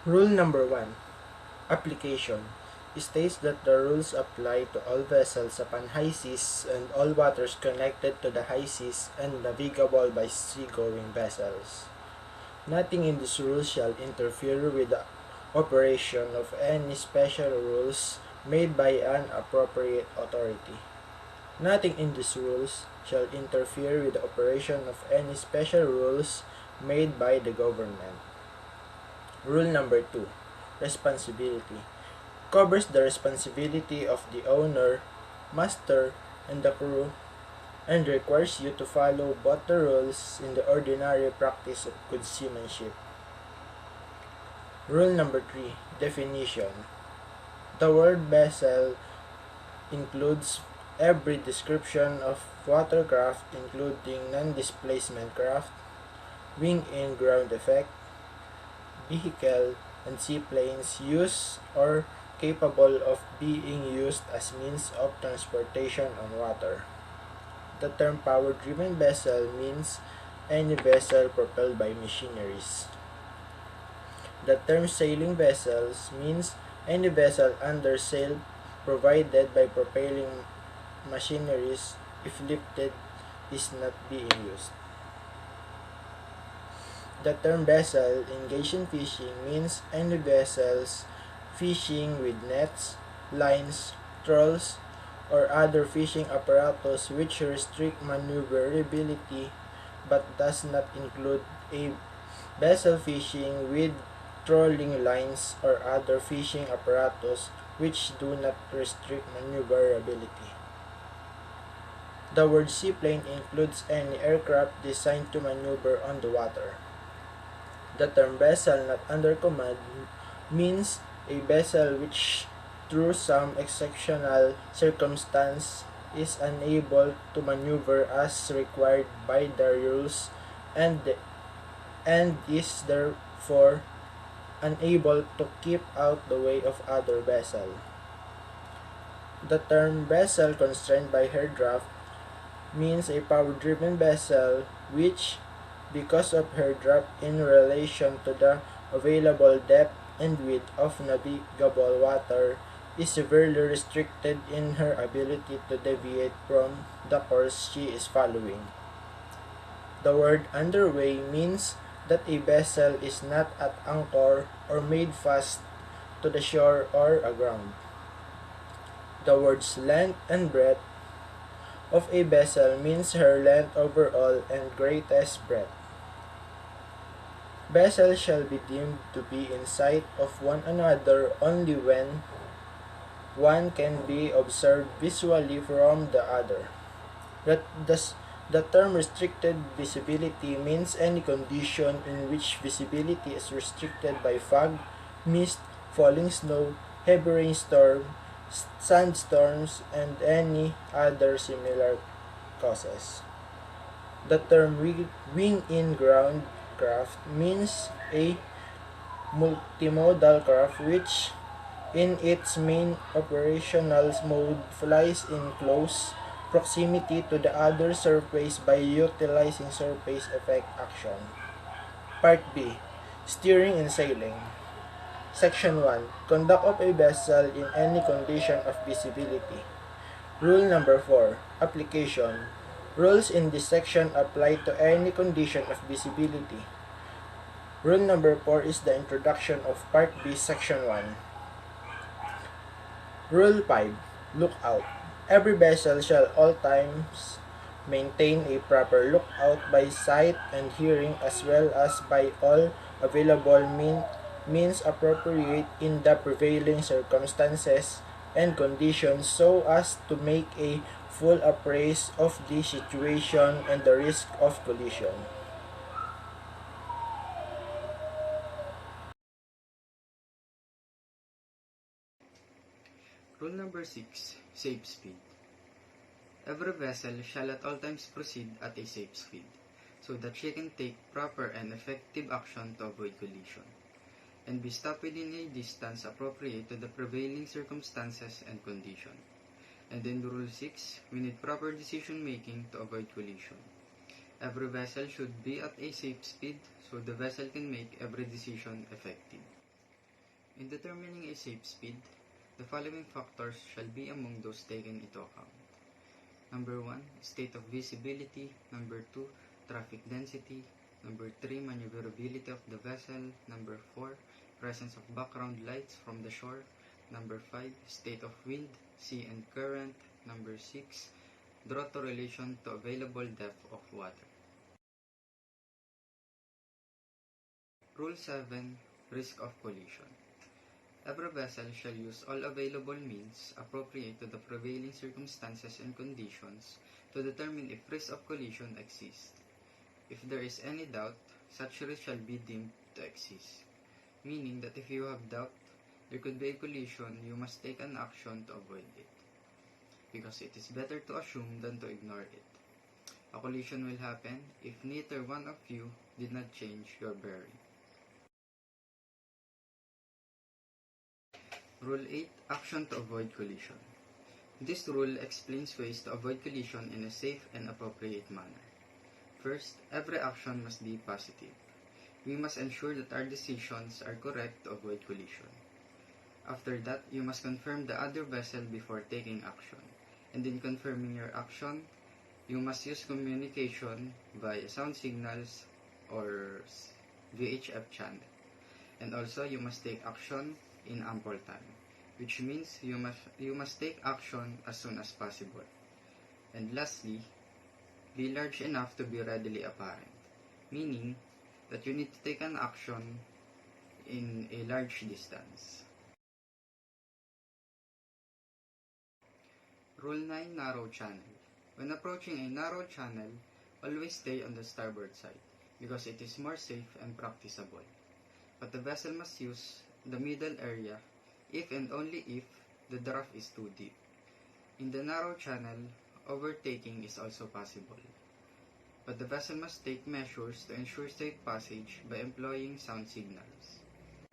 Rule number 1. Application states that the rules apply to all vessels upon high seas and all waters connected to the high seas and navigable by seagoing vessels. Nothing in this rule shall interfere with the operation of any special rules made by an appropriate authority. Nothing in these rules shall interfere with the operation of any special rules made by the government. Rule number 2. Responsibility covers the responsibility of the owner, master, and the crew, and requires you to follow both the rules in the ordinary practice of good seamanship. Rule number 3. Definition. The word vessel includes every description of watercraft including non-displacement craft, wing and ground effect, vehicle, and seaplanes used or capable of being used as means of transportation on water. The term power-driven vessel means any vessel propelled by machineries. The term sailing vessels means any vessel under sail provided by propelling machineries if lifted is not being used. The term vessel engaged in fishing means any vessels fishing with nets, lines, trawls, or other fishing apparatus which restrict maneuverability but does not include a vessel fishing with trolling lines or other fishing apparatus which do not restrict maneuverability. The word seaplane includes any aircraft designed to maneuver on the water. The term vessel not under command means a vessel which, through some exceptional circumstance, is unable to maneuver as required by the rules and is therefore unable to keep out the way of other vessels. The term vessel constrained by her draft means a power-driven vessel which, because of her draft in relation to the available depth and width of navigable water, is severely restricted in her ability to deviate from the course she is following. The word underway means that a vessel is not at anchor or made fast to the shore or aground. The words length and breadth of a vessel means her length overall and greatest breadth. Vessels shall be deemed to be in sight of one another only when one can be observed visually from the other. The term restricted visibility means any condition in which visibility is restricted by fog, mist, falling snow, heavy rainstorm, sandstorms, and any other similar causes. The term wing-in ground craft means a multimodal craft which, in its main operational mode, flies in close proximity to the other surface by utilizing surface effect action. Part B. Steering and Sailing. Section 1. Conduct of a vessel in any condition of visibility. Rule number 4. Application. Rules in this section apply to any condition of visibility. Rule number 4 is the introduction of Part B, Section 1. Rule 5. Lookout. Every vessel shall all times maintain a proper lookout by sight and hearing as well as by all available means appropriate in the prevailing circumstances and conditions so as to make a full appraise of the situation and the risk of collision. Rule number 6. Safe speed. Every vessel shall at all times proceed at a safe speed, so that she can take proper and effective action to avoid collision, and be stopped within a distance appropriate to the prevailing circumstances and condition. And in Rule 6, we need proper decision making to avoid collision. Every vessel should be at a safe speed so the vessel can make every decision effective. In determining a safe speed, the following factors shall be among those taken into account. Number 1, state of visibility. Number 2, traffic density. Number 3, maneuverability of the vessel. Number 4, presence of background lights from the shore. Number 5, state of wind, sea and current. Number 6, draw to relation to available depth of water. Rule 7, risk of collision. Every vessel shall use all available means appropriate to the prevailing circumstances and conditions to determine if risk of collision exists. If there is any doubt, such risk shall be deemed to exist. Meaning that if you have doubt there could be a collision, you must take an action to avoid it. Because it is better to assume than to ignore it. A collision will happen if neither one of you did not change your bearing. Rule 8, action to avoid collision. This rule explains ways to avoid collision in a safe and appropriate manner. First, every action must be positive. We must ensure that our decisions are correct to avoid collision. After that, you must confirm the other vessel before taking action. And in confirming your action, you must use communication via sound signals or VHF channel. And also, you must take action in ample time, which means you must take action as soon as possible. And lastly, be large enough to be readily apparent, meaning that you need to take an action in a large distance. Rule 9, narrow channel. When approaching a narrow channel, always stay on the starboard side because it is more safe and practicable. But the vessel must use the middle area if and only if the draft is too deep. In the narrow channel, overtaking is also possible. But the vessel must take measures to ensure safe passage by employing sound signals.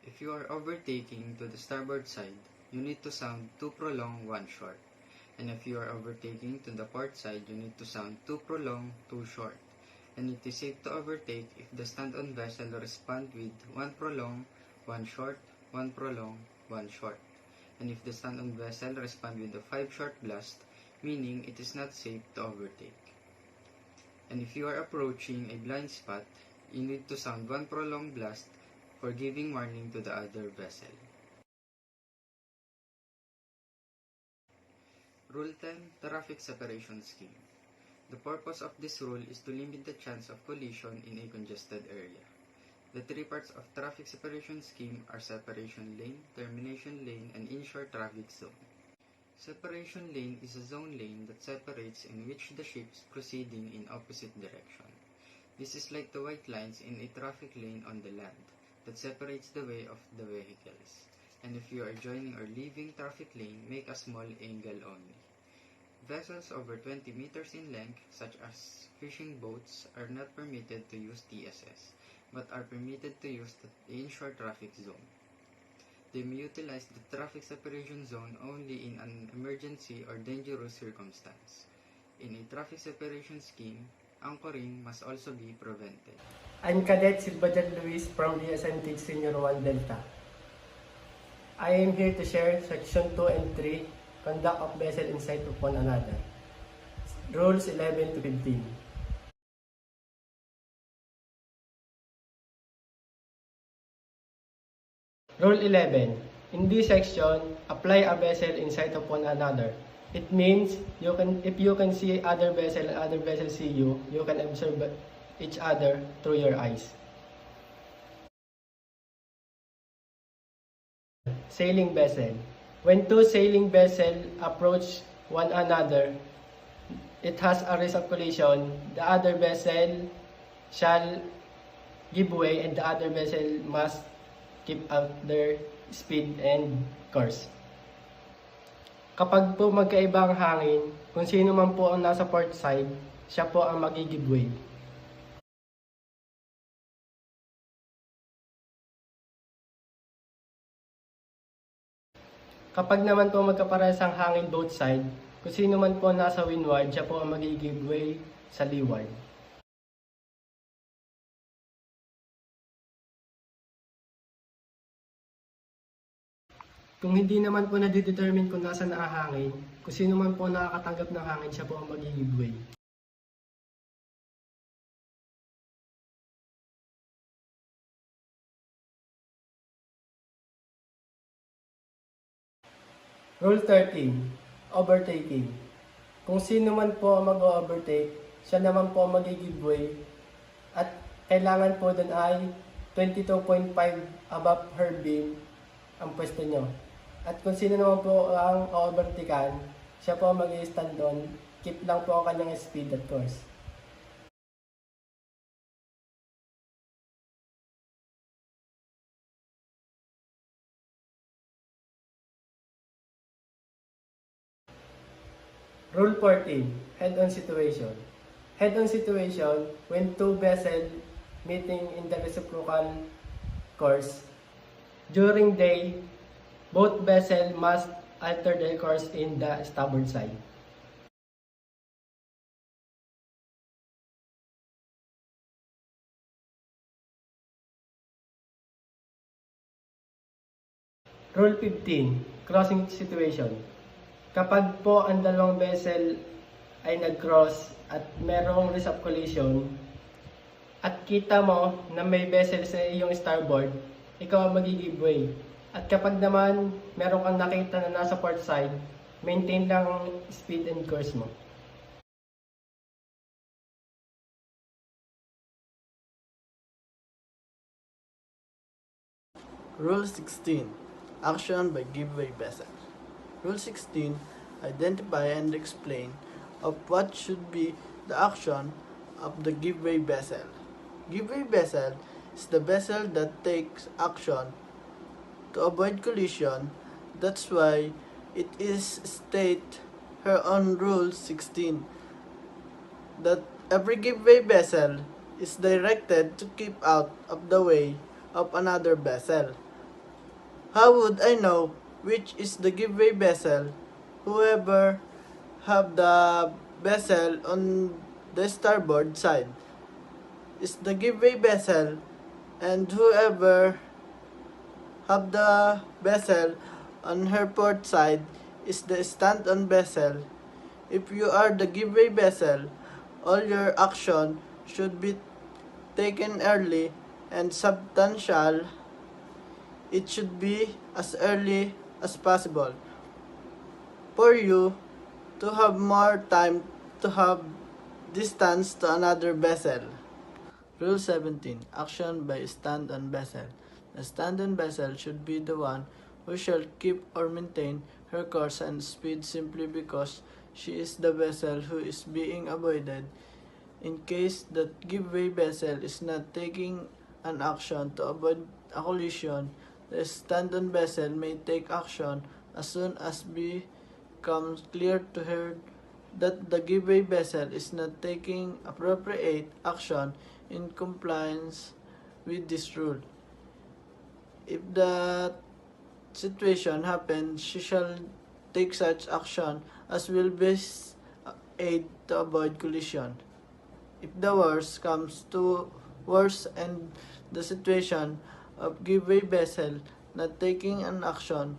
If you are overtaking to the starboard side, you need to sound 2 prolong, 1 short. And if you are overtaking to the port side, you need to sound 2 prolong, 2 short. And it is safe to overtake if the stand-on vessel respond with 1 prolong, 1 short, 1 prolong, 1 short. And if the stand-on vessel respond with a 5 short blast, meaning it is not safe to overtake. And if you are approaching a blind spot, you need to sound 1 prolonged blast for giving warning to the other vessel. Rule 10, Traffic Separation Scheme. The purpose of this rule is to limit the chance of collision in a congested area. The 3 parts of traffic separation scheme are separation lane, termination lane, and inshore traffic zone. Separation lane is a zone lane that separates in which the ships proceeding in opposite direction. This is like the white lines in a traffic lane on the land that separates the way of the vehicles. And if you are joining or leaving traffic lane, make a small angle only. Vessels over 20 meters in length, such as fishing boats, are not permitted to use TSS, but are permitted to use the inshore traffic zone. They may utilize the traffic separation zone only in an emergency or dangerous circumstance. In a traffic separation scheme, anchoring must also be prevented. I'm Cadet Silvajan Luis from the SMT Senior 1 Delta. I am here to share Section 2 and 3, Conduct of Vessel in Sight of one another. Rules 11 to 15. Rule 11. In this section, apply a vessel in sight of one another. It means if you can see other vessel and other vessel see you, you can observe each other through your eyes. Sailing vessel. When 2 sailing vessels approach one another, it has a risk of collision. The other vessel shall give way and the other vessel must keep out their speed and course. Kapag po magkaiba ang hangin, kung sino man po ang nasa port side, siya po ang mag-give way. Kapag naman po magkaparehas ang hangin both side, kung sino man po nasa windward, siya po ang mag-give way sa leeward. Kung hindi naman po nadidetermine kung nasaan ang hangin, kung sino man po nakakatanggap ng hangin, siya po ang magiging way. Rule 13, overtaking. Kung sino man po ang mag-overtake, siya naman po ang mag-give way at kailangan po dun ay 22.5 above her beam ang pwesto nyo. At kung sino naman po ang overtaken, siya po ang mag-stand doon, keep lang po ang kanyang speed at course. Rule 14, head-on situation. Head-on situation, when two vessels meeting in the reciprocal course. During day, both vessels must alter their course in the starboard side. Rule 15, crossing situation. Kapag po ang dalawang vessel ay nag-cross at merong risk of collision at kita mo na may vessel sa iyong starboard, ikaw ang mag-give way. At kapag naman meron kang nakita na nasa port side, maintain lang ang speed and course mo. Rule 16. Action by giveaway vessel. Rule 16. Identify and explain of what should be the action of the giveaway vessel. Giveaway vessel is the vessel that takes action to avoid collision. That's why it is state here on Rule 16 that every giveaway vessel is directed to keep out of the way of another vessel. How would I know which is the giveaway vessel? Whoever have the vessel on the starboard side is the giveaway vessel, and whoever have the vessel on her port side is the stand-on vessel. If you are the giveaway vessel, all your action should be taken early and substantial. It should be as early as possible for you to have more time to have distance to another vessel. Rule 17. Action by stand-on vessel. The stand-on vessel should be the one who shall keep or maintain her course and speed simply because she is the vessel who is being avoided. In case that giveaway vessel is not taking an action to avoid a collision, the stand-on vessel may take action as soon as becomes clear to her that the giveaway vessel is not taking appropriate action in compliance with this rule. If that situation happens, she shall take such action as will best aid to avoid collision. If the worst comes to worse and the situation of giveaway vessel not taking an action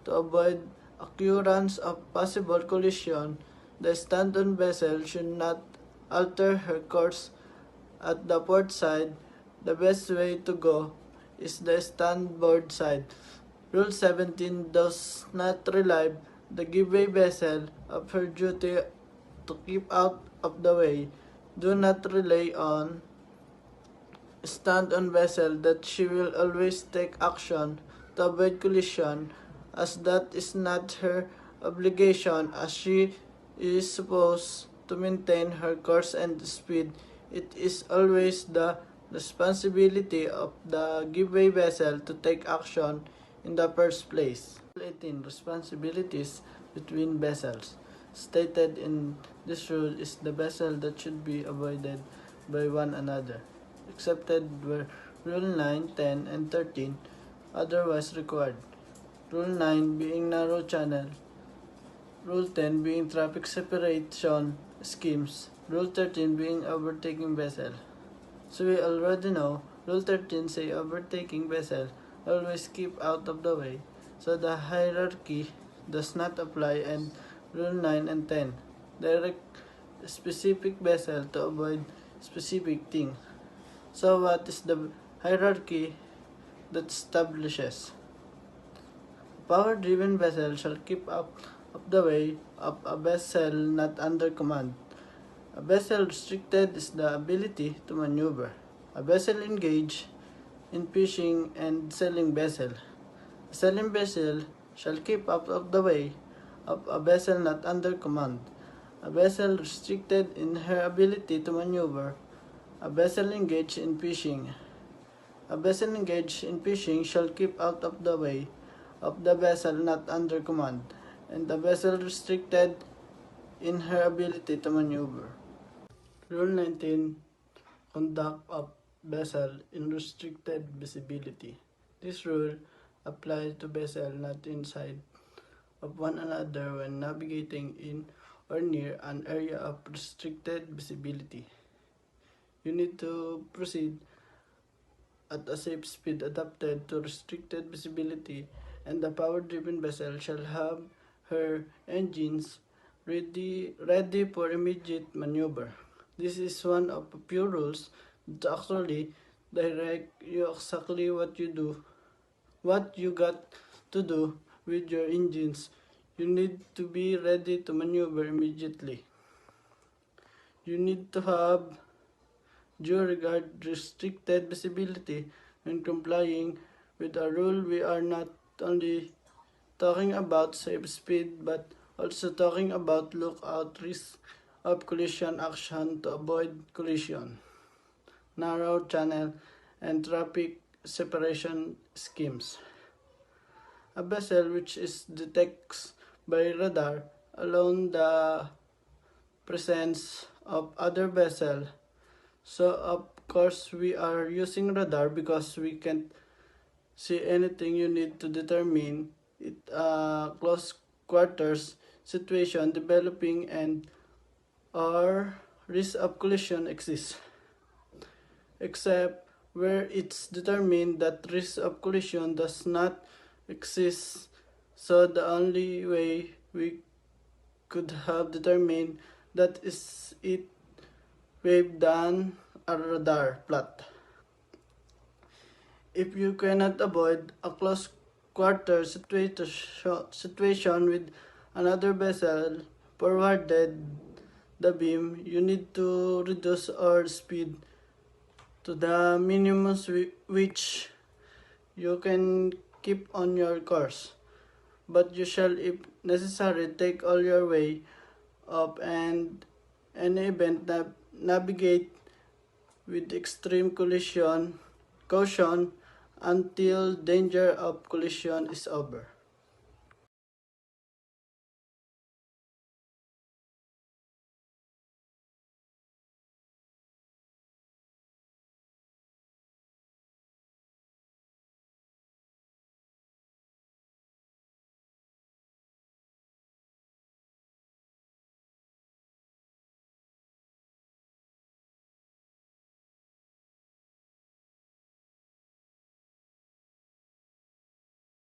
to avoid occurrence of possible collision, the stand-on vessel should not alter her course at the port side. The best way to go is the starboard side. Rule 17 does not relieve the giveaway vessel of her duty to keep out of the way. Do not rely on stand-on vessel that she will always take action to avoid collision, as that is not her obligation, as she is supposed to maintain her course and speed. It is always the responsibility of the giveaway vessel to take action in the first place. 18. Responsibilities between vessels. Stated in this rule is the vessel that should be avoided by one another, excepted where Rule 9, 10, and 13 otherwise required. Rule 9 being narrow channel, Rule 10 being traffic separation schemes, Rule 13 being overtaking vessel. So we already know, Rule 13 say overtaking vessel always keep out of the way. so the hierarchy does not apply, and Rule 9 and 10 direct specific vessel to avoid specific thing. So what is the hierarchy that establishes? Power-driven vessel shall keep up of the way of a vessel not under command. A vessel restricted is the ability to maneuver. A vessel engaged in fishing and sailing vessel. A sailing vessel shall keep out of the way of a vessel not under command. A vessel restricted in her ability to maneuver. A vessel engaged in fishing. A vessel engaged in fishing shall keep out of the way of the vessel not under command, and the vessel restricted in her ability to maneuver. Rule 19. Conduct of vessel in restricted visibility. This rule applies to vessels not inside of one another when navigating in or near an area of restricted visibility. You need to proceed at a safe speed adapted to restricted visibility, and the power-driven vessel shall have her engines ready for immediate maneuver. This is one of the few rules that actually direct you exactly what you got to do with your engines. You need to be ready to maneuver immediately. You need to have due regard restricted visibility when complying with a rule. We are not only talking about safe speed but also talking about lookout risk of collision action to avoid collision, narrow channel, and traffic separation schemes. A vessel which is detects by radar alone the presence of other vessel. So of course we are using radar because we can't see anything. You need to determine it close quarters situation developing and or risk of collision exists, except where it's determined that risk of collision does not exist. So the only way we could have determined that is it we've done a radar plot. If you cannot avoid a close quarter situation with another vessel forwarded the beam, you need to reduce our speed to the minimum which you can keep on your course. But you shall, if necessary, take all your way up and any event navigate with extreme caution until danger of collision is over.